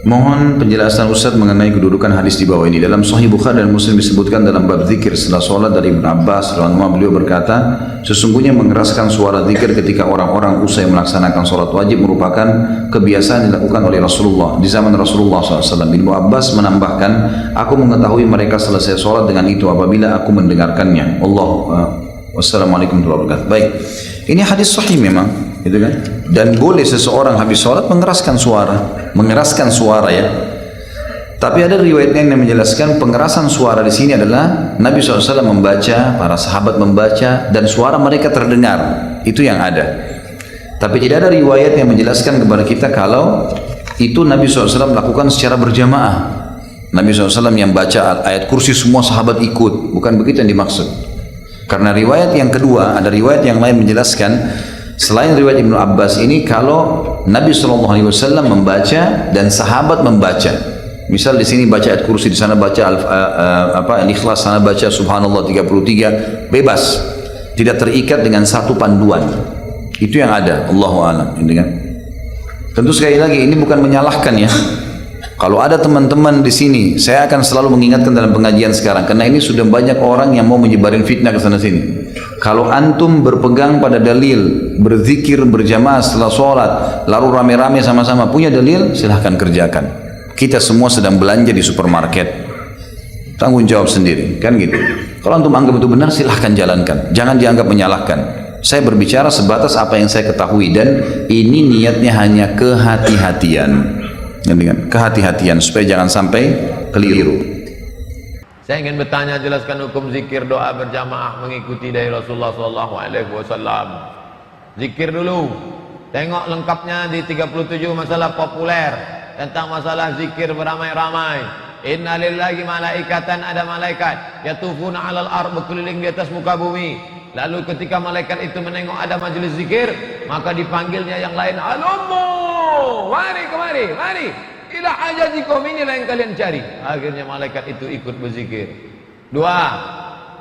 Mohon penjelasan Ustaz mengenai kedudukan hadis di bawah ini. Dalam Sahih Bukhari dan Muslim disebutkan dalam bab zikir setelah sholat dari Ibn Abbas radhiyallahu beliau berkata, sesungguhnya mengeraskan suara zikir ketika orang-orang usai melaksanakan sholat wajib merupakan kebiasaan dilakukan oleh Rasulullah di zaman Rasulullah SAW. Ibn Abbas menambahkan, aku mengetahui mereka selesai sholat dengan itu apabila aku mendengarkannya. Wassalamualaikum warahmatullahi wabarakatuh. Baik, ini hadis sahih memang, gitu kan? Dan boleh seseorang habis sholat mengeraskan suara ya. Tapi ada riwayatnya yang menjelaskan pengerasan suara di sini adalah Nabi SAW membaca, para sahabat membaca, dan suara mereka terdengar. Itu yang ada. Tapi tidak ada riwayat yang menjelaskan kepada kita kalau itu Nabi SAW lakukan secara berjamaah. Nabi SAW yang baca ayat kursi semua sahabat ikut, bukan begitu yang dimaksud. Karena riwayat yang kedua, ada riwayat yang lain menjelaskan selain riwayat Ibnu Abbas ini, kalau Nabi SAW membaca dan sahabat membaca, misal di sini baca ayat kursi, di sana baca Al-Ikhlas, sana baca Subhanallah 33, bebas, tidak terikat dengan satu panduan. Itu yang ada, Allahu a'lam. Tentu sekali lagi ini bukan menyalahkan ya. Kalau ada teman-teman di sini, saya akan selalu mengingatkan dalam pengajian sekarang, karena ini sudah banyak orang yang mau menyebarin fitnah ke sana sini. Kalau antum berpegang pada dalil, berzikir berjamaah setelah sholat, lalu rame-rame sama-sama punya dalil, silahkan kerjakan. Kita semua sedang belanja di supermarket, tanggung jawab sendiri, kan gitu. Kalau antum anggap itu benar, silahkan jalankan. Jangan dianggap menyalahkan. Saya berbicara sebatas apa yang saya ketahui, dan ini niatnya hanya kehati-hatian. Kehati-hatian supaya jangan sampai keliru. Saya ingin bertanya, jelaskan hukum zikir doa berjamaah mengikuti dari Rasulullah SAW. Zikir dulu, tengok lengkapnya di 37 masalah populer tentang masalah zikir beramai-ramai. Inna lillahi malaikatan, ada malaikat yatufuna alal ard, berkeliling di atas muka bumi. Lalu ketika malaikat itu menengok ada majelis zikir, maka dipanggilnya yang lain, alummu, mari kemari, mari ila hajajikum, inilah yang kalian cari. Akhirnya malaikat itu ikut berzikir. Dua,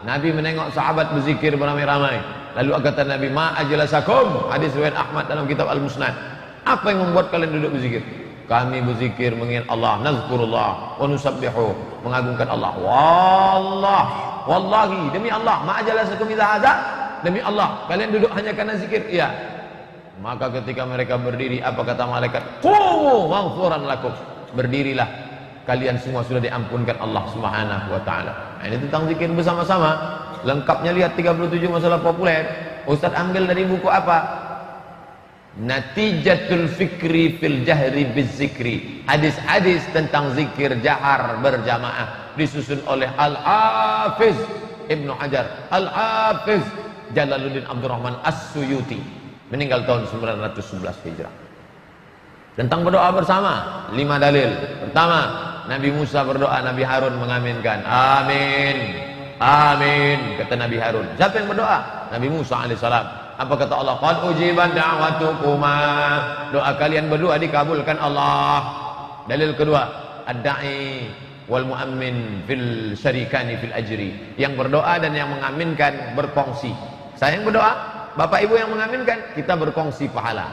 Nabi menengok sahabat berzikir beramai-ramai. Lalu kata Nabi, ma ajlasakum, hadis riwayat Ahmad dalam kitab Al-Musnad, apa yang membuat kalian duduk berzikir? Kami berzikir mengingat Allah, nazkurullah wa nusabbihu, mengagungkan Allah. Wallahi, demi Allah, ma ajlasakum idza hadza, demi Allah kalian duduk hanya karena zikir. Iya. Maka ketika mereka berdiri, apa kata malaikat? Qumu maghfuran lakum, berdirilah, kalian semua sudah diampunkan Allah Subhanahu wa taala. Nah, ini tentang zikir bersama-sama. Lengkapnya lihat 37 masalah populer. Ustaz ambil dari buku apa? Natijatul fikri fil jahri bizzikri, hadis-hadis tentang zikir jahar berjamaah, disusun oleh Al-Hafiz Ibnu Hajar, Al-Hafiz Jalaluddin Abdurrahman As-Suyuti, meninggal tahun 911 Hijrah. Tentang berdoa bersama, 5 dalil. Pertama, Nabi Musa berdoa, Nabi Harun mengaminkan. Amin, amin, kata Nabi Harun. Siapa yang berdoa? Nabi Musa alaihissalam. Apa kata Allah? Qad ujibat da'watukuma, doa kalian berdua dikabulkan Allah. Dalil kedua, ad-da'i wal mu'ammin fil syarikani fil ajri, yang berdoa dan yang mengaminkan berkongsi. Saya yang berdoa, bapak ibu yang mengaminkan, kita berkongsi pahala.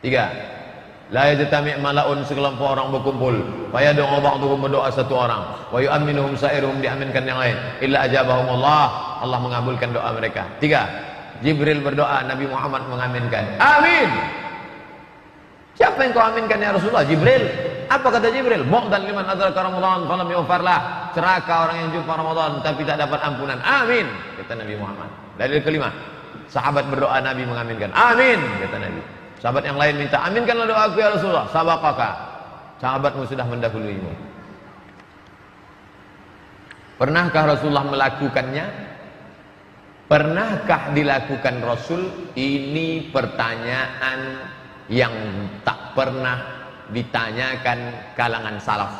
3, la yajtami' mala'un, sekelompok orang berkumpul, fa yad'u ba'dhum, berdoa satu orang, wa yu'minuhum sa'iruhum, diaminkan yang lain, illa ajabahumullah, Allah mengabulkan doa mereka. 3, Jibril berdoa, Nabi Muhammad mengaminkan. Amin. Siapa yang kau aminkan ya Rasulullah? Jibril. Apa kata Jibril? Mu'dan liman adraka Ramadan falam yughfarlah, celaka orang yang jumpa Ramadan tapi tak dapat ampunan. Amin, kata Nabi Muhammad. Dalil kelima, sahabat berdoa, Nabi mengaminkan. Amin, kata Nabi. Sahabat yang lain minta, aminkanlah doaku ya Rasulullah. Sabaqaka, sahabatmu sudah mendahuluimu. Pernahkah Rasulullah melakukannya? Pernahkah dilakukan Rasul? Ini pertanyaan yang tak pernah ditanyakan kalangan salaf.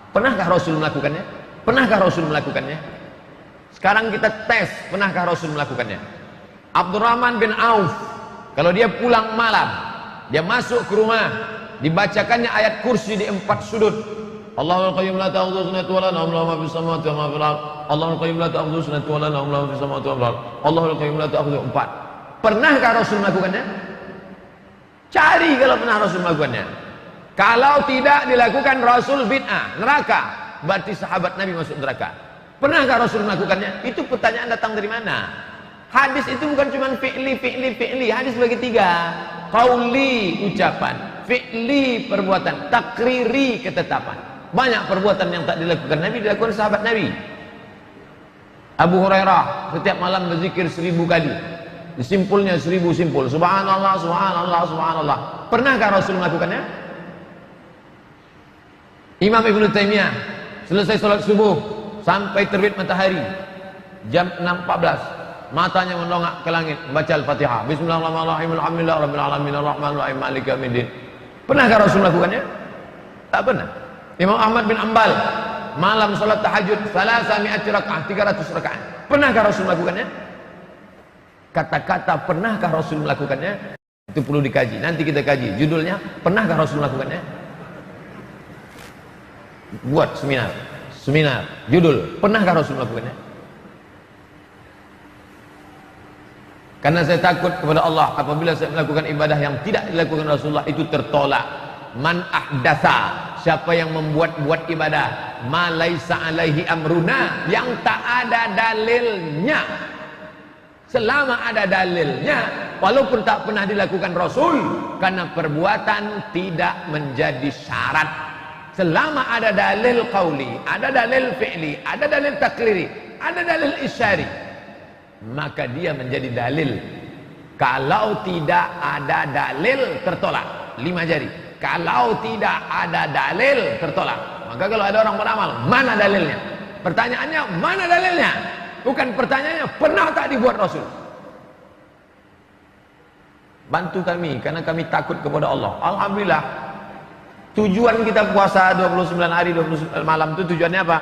Pernahkah Rasul melakukannya? Pernahkah Rasul melakukannya? Sekarang kita tes, pernahkah Rasul melakukannya? Abdurrahman bin Auf, kalau dia pulang malam, dia masuk ke rumah, dibacakannya ayat kursi di 4 sudut. Allahul qayyum la ta'khudhuhu sinatun wa la nawm, lahu ma fis samawati wa ma fil ardh. Allahul qayyum la ta'khudhuhu sinatun wa la nawm, lahu ma fis samawati wa ma fil ardh. Allahul qayyum la ta'khudhuhu. 4. Pernahkah Rasul melakukannya? Cari kalau pernah Rasul melakukannya. Kalau tidak dilakukan Rasul bid'ah, neraka. Berarti sahabat Nabi masuk neraka. Pernahkah Rasul melakukannya? Itu pertanyaan datang dari mana? Hadis itu bukan cuma fi'li. Hadis bagi tiga. Qauli, ucapan. Fi'li, perbuatan. Takriri, ketetapan. Banyak perbuatan yang tak dilakukan Nabi, dilakukan sahabat Nabi. Abu Hurairah setiap malam berzikir 1000 kali. Disimpulnya 1000 simpul. Subhanallah, subhanallah, subhanallah. Pernahkah Rasul melakukannya? Imam Ibnu Taimiyah selesai sholat subuh sampai terbit matahari jam 6.14, matanya mendongak ke langit, baca Al-Fatihah. Bismillahirrahmanirrahim. Alhamdulillah rabbil alamin arrahmanir rahim maliki yaumiddin. Pernahkah Rasul melakukannya? Tak pernah. Imam Ahmad bin Ambal malam sholat tahajud 300 rakaat, 300 rakaat. Pernahkah Rasul melakukannya? Kata-kata pernahkah Rasul melakukannya itu perlu dikaji. Nanti kita kaji judulnya, pernahkah Rasul melakukannya? Buat seminar judul, pernahkah Rasul melakukannya? Karena saya takut kepada Allah apabila saya melakukan ibadah yang tidak dilakukan Rasulullah, itu tertolak. Man ahdatsa, siapa yang membuat ibadah ma laisa alaihi amruna, yang tak ada dalilnya. Selama ada dalilnya, walaupun tak pernah dilakukan Rasul, karena perbuatan tidak menjadi syarat. Selama ada dalil qauli, ada dalil fi'li, ada dalil takriri, ada dalil isyari, maka dia menjadi dalil. Kalau tidak ada dalil, tertolak. 5 jari. Kalau tidak ada dalil, tertolak. Maka kalau ada orang beramal, mana dalilnya? Pertanyaannya, mana dalilnya? Bukan pertanyaannya, pernah tak dibuat Rasul? Bantu kami, karena kami takut kepada Allah. Alhamdulillah. Tujuan kita puasa 29 hari 29 malam itu tujuannya apa?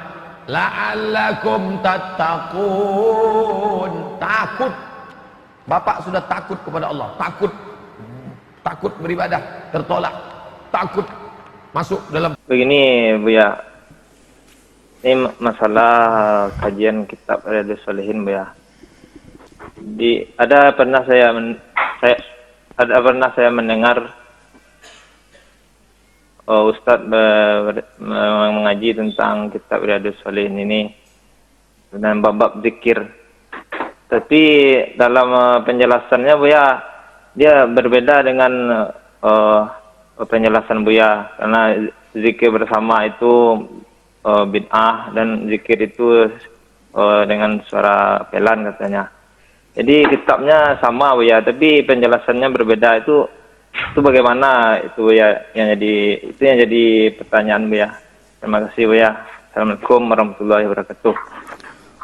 La'allakum tattaqun. Takut. Bapak sudah takut kepada Allah, takut beribadah, tertolak, takut masuk dalam. Begini Buya, ini masalah kajian kitab Riyadhus Shalihin Buya. Ada pernah saya mendengar Ustadz mengaji tentang kitab Riyadhus Shalihin ini dan bab zikir. Tapi dalam penjelasannya Buya, dia berbeda dengan penjelasan Buya, karena zikir bersama itu bid'ah dan zikir itu dengan suara pelan katanya. Jadi kitabnya sama Buya, tapi penjelasannya berbeda. Itu bagaimana itu ya, yang jadi pertanyaan Bu ya. Terima kasih Bu ya. Assalamualaikum warahmatullahi wabarakatuh.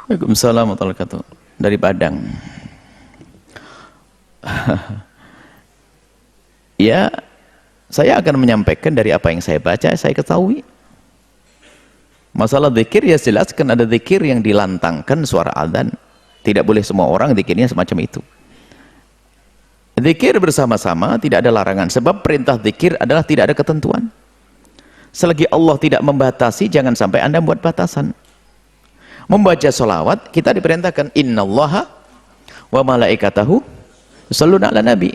Waalaikumsalam warahmatullahi wabarakatuh. Dari Padang. Ya, saya akan menyampaikan dari apa yang saya baca, saya ketahui. Masalah zikir ya jelaskan, ada zikir yang dilantangkan suara adzan. Tidak boleh semua orang zikirnya semacam itu. Zikir bersama-sama tidak ada larangan, sebab perintah zikir adalah tidak ada ketentuan. Selagi Allah tidak membatasi, jangan sampai Anda buat batasan. Membaca sholawat, kita diperintahkan innallaha wa malaikatahu yusholluna ala nabi.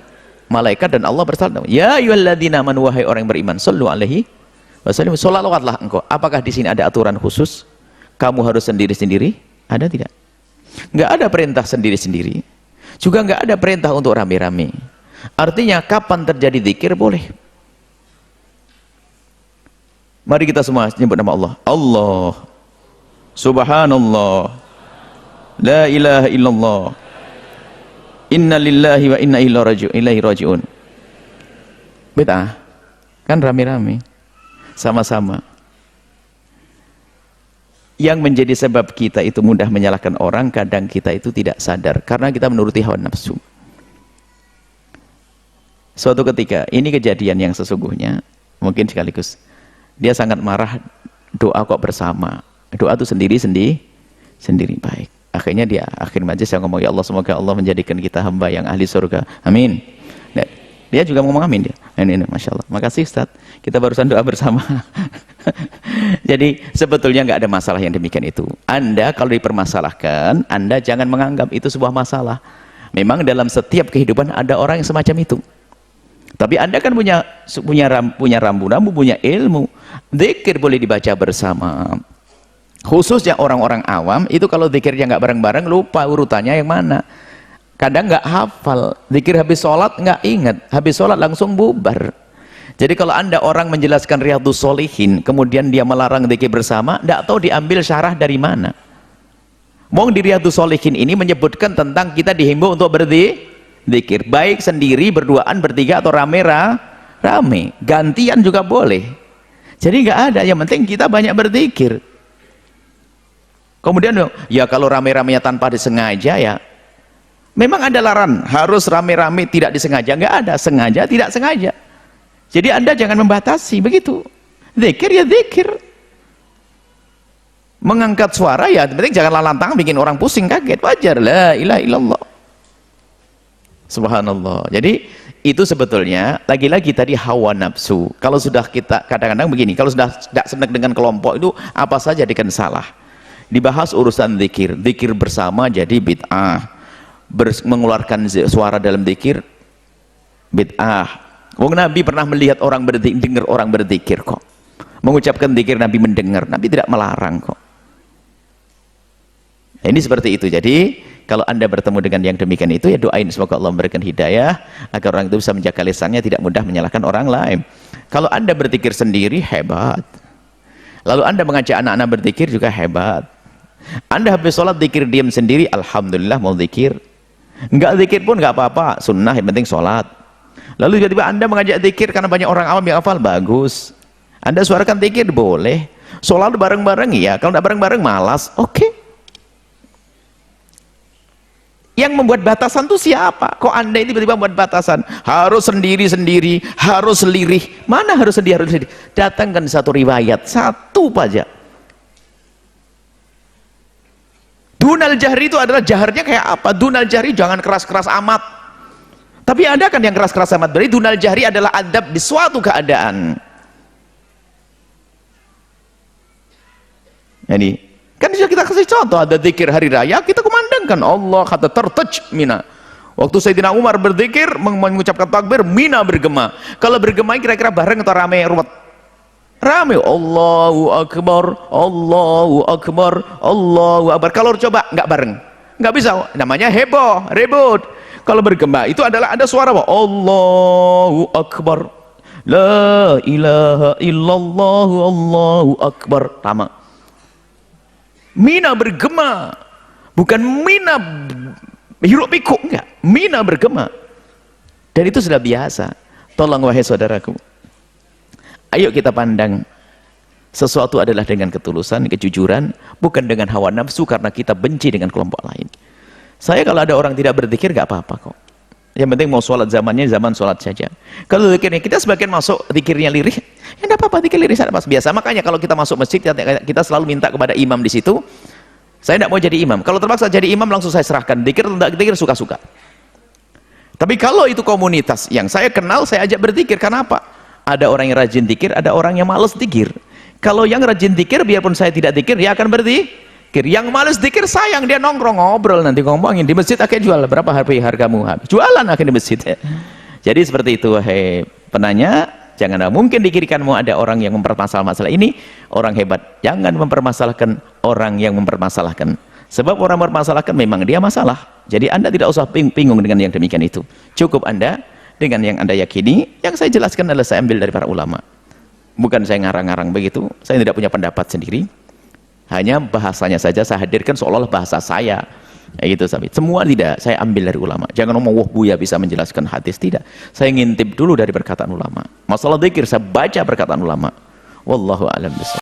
Malaikat dan Allah bersalawat. Ya ayyuhalladzina amanu, wahai orang yang beriman, shollu alaihi wasallim, sholawatlah engkau. Apakah di sini ada aturan khusus? Kamu harus sendiri-sendiri? Ada tidak? Enggak ada perintah sendiri-sendiri. Juga enggak ada perintah untuk rame-rame. Artinya kapan terjadi zikir boleh. Mari kita semua nyebut nama Allah. Allah, Subhanallah, La ilaha illallah, Inna lillahi wa inna ilaihi raji'un. Beda, kan rame-rame, sama-sama. Yang menjadi sebab kita itu mudah menyalahkan orang, kadang kita itu tidak sadar karena kita menuruti hawa nafsu. Suatu ketika, ini kejadian yang sesungguhnya, mungkin sekaligus dia sangat marah, doa kok bersama, doa itu sendiri baik. Akhirnya dia akhir majlis yang ngomong, ya Allah, semoga Allah menjadikan kita hamba yang ahli surga, amin. Nah, dia juga ngomong amin dia. Ini Masya Allah, makasih Ustaz, kita barusan doa bersama. Jadi sebetulnya nggak ada masalah yang demikian itu. Anda kalau dipermasalahkan, Anda jangan menganggap itu sebuah masalah. Memang dalam setiap kehidupan ada orang yang semacam itu. Tapi Anda kan punya rambu-rambu, punya ilmu. Zikir boleh dibaca bersama. Khususnya orang-orang awam, itu kalau zikirnya nggak bareng-bareng, lupa urutannya yang mana. Kadang nggak hafal. Zikir habis sholat nggak ingat. Habis sholat langsung bubar. Jadi kalau Anda orang menjelaskan Riyadhus Shalihin, kemudian dia melarang zikir bersama, nggak tahu diambil syarah dari mana. Mau di Riyadhus Shalihin ini menyebutkan tentang kita dihimbau untuk berzikir, baik sendiri, berduaan, bertiga, atau rame. Gantian juga boleh. Jadi nggak ada, yang penting kita banyak berzikir. Kemudian ya kalau rame-ramenya tanpa disengaja, ya memang ada larangan harus rame-rame tidak disengaja. Nggak ada, sengaja tidak sengaja. Jadi Anda jangan membatasi begitu. Zikir ya zikir. Mengangkat suara ya penting jangan lantang bikin orang pusing kaget, wajar. La ilaha illallah. Subhanallah. Jadi itu sebetulnya lagi-lagi tadi hawa nafsu. Kalau sudah kita kadang-kadang begini, kalau sudah tidak senang dengan kelompok itu apa saja dikan salah. Dibahas urusan zikir, zikir bersama jadi bid'ah. Mengeluarkan suara dalam zikir bid'ah. Wong Nabi pernah melihat orang berzikir, dengar orang berzikir kok. Mengucapkan zikir Nabi mendengar, Nabi tidak melarang kok. Nah, ini seperti itu. Jadi kalau Anda bertemu dengan yang demikian itu, ya doain semoga Allah memberikan hidayah agar orang itu bisa menjaga lisannya, tidak mudah menyalahkan orang lain. Kalau Anda berzikir sendiri, hebat. Lalu Anda mengajak anak-anak berzikir juga hebat. Anda habis sholat zikir diam sendiri, alhamdulillah mau zikir. Enggak zikir pun enggak apa-apa, sunnah yang penting sholat. Lalu tiba-tiba Anda mengajak zikir karena banyak orang awam yang hafal, bagus. Anda suarakan zikir boleh. Sholat bareng-bareng ya, kalau enggak bareng-bareng malas, oke. Yang membuat batasan itu siapa? Kok Anda ini tiba-tiba membuat batasan? Harus sendiri-sendiri, harus lirih. Mana harus sendiri, harus lirih? Datangkan satu riwayat, satu saja. Dunal jahri itu adalah jaharnya kayak apa? Dunal jahri jangan keras-keras amat. Tapi ada kan yang keras-keras amat. Berarti dunal jahri adalah adab di suatu keadaan. Jadi kan bisa kita kasih contoh, ada zikir hari raya, kita kumandangkan Allah kata tertaj mina. Waktu Sayyidina Umar berzikir mengucapkan takbir, mina bergema. Kalau bergema kira-kira bareng atau rame ruwet? Rame. Allahu akbar, Allahu akbar, Allahu akbar. Kalau coba nggak bareng, nggak bisa. Namanya heboh, ribut. Kalau bergema itu adalah ada suara apa? Allahu akbar, la ilaha illallah, Allahu akbar. Lama. Mina bergema, bukan mina hiruk pikuk, enggak. Mina bergema, dan itu sudah biasa. Tolong wahai saudaraku, ayo kita pandang sesuatu adalah dengan ketulusan, kejujuran, bukan dengan hawa nafsu karena kita benci dengan kelompok lain. Saya kalau ada orang tidak berzikir nggak apa-apa kok. Yang penting mau sholat zamannya zaman sholat saja. Kalau zikirnya kita sebagian masuk zikirnya lirih, ya enggak apa-apa, zikir lirih pas biasa. Makanya kalau kita masuk masjid kita selalu minta kepada imam di situ. Saya tidak mau jadi imam. Kalau terpaksa jadi imam langsung saya serahkan. Zikir atau tidak zikir suka-suka. Tapi kalau itu komunitas yang saya kenal, saya ajak berzikir. Karena apa? Ada orang yang rajin zikir, ada orang yang malas zikir. Kalau yang rajin zikir, biarpun saya tidak zikir, dia akan berzikir. Yang malas zikir sayang, dia nongkrong ngobrol nanti ngomongin di masjid akhirnya jual berapa hargamu habis. Jualan akhirnya di masjid. Jadi seperti itu wahai penanya, jangan mungkin di kiri kanmu ada orang yang mempermasalahkan masalah ini, orang hebat. Jangan mempermasalahkan orang yang mempermasalahkan. Sebab orang mempermasalahkan memang dia masalah. Jadi Anda tidak usah bingung dengan yang demikian itu. Cukup Anda dengan yang Anda yakini. Yang saya jelaskan adalah saya ambil dari para ulama. Bukan saya ngarang-ngarang begitu. Saya tidak punya pendapat sendiri. Hanya bahasanya saja saya hadirkan seolah-olah bahasa saya. Gitu sahabat. Semua tidak saya ambil dari ulama. Jangan ngomong wah Buya bisa menjelaskan hadis, tidak. Saya ngintip dulu dari perkataan ulama. Masalah zikir saya baca perkataan ulama. Wallahu a'lam bishawab.